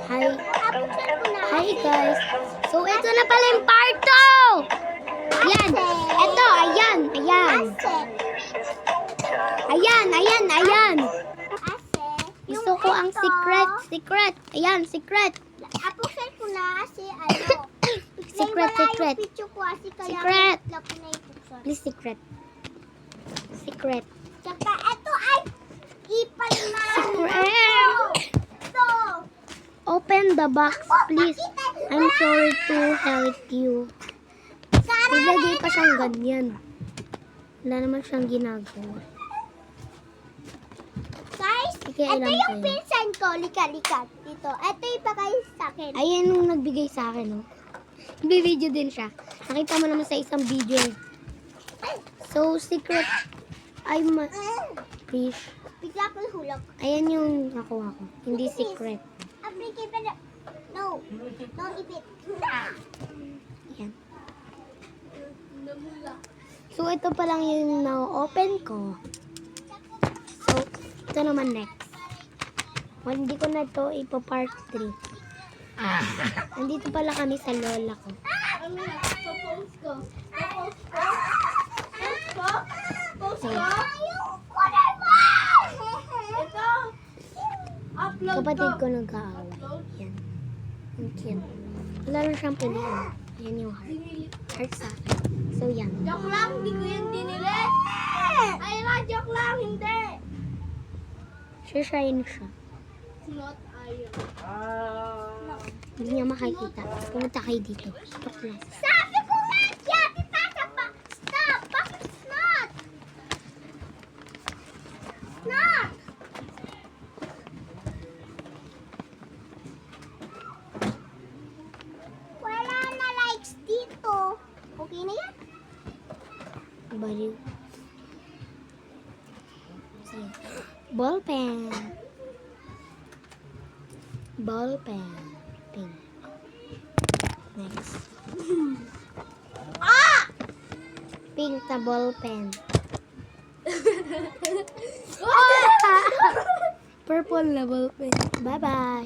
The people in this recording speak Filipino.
Hi. Hi guys. So ito na pala yung part 2. Yan. Ito, ayan. Ayan. Gusto ko ang secret. Ayan, secret. Apuksan ko na kasi ano. Secret. Picture ko kasi kaya Secret. wala ko na ipuksan. Please, secret. Secret. Tsaka ito ay ipal na. Ito. Open the box, please. I'm sorry to help you. Naglagay pa siyang ganyan. Wala naman siyang ginagawa. Guys, Sige, ito ilan yung kayo? pinsan ko. Lika. Dito. Ito yung pagay sa akin. Ayan yung nagbigay sa akin, oh. Nagbi-video din siya. Nakita mo naman sa isang video. So, secret. Please. Bigla ko hulog. Ayan yung nakuha ko. Hindi secret. No. Don't eat it. Ayan. So, ito pa lang yung na-open ko. So, ito naman next. Well, hindi ko na ito ipa-part 3. Nandito pala kami sa lola ko. Post ko. Ito. Upload Kapatid ko nag-aaway. Yan. Ang cute. Wala lang siyang pilihan. Yan yung heart. Heart sa akin. So, yan. Joke lang, hindi ko yan dinili. Ay na, joke lang, hindi. Shine siya. It's not iron. Hindi niya makikita. Pumunta kayo dito. Stop lang. Sabi ko nga, yati tata pa. Stop, bakit not? Not. Wala na likes dito. Okay na yan? Baliw. Sige. Ballpen. Pink. Next. Pink na ballpen. Purple na ballpen. Bye-bye.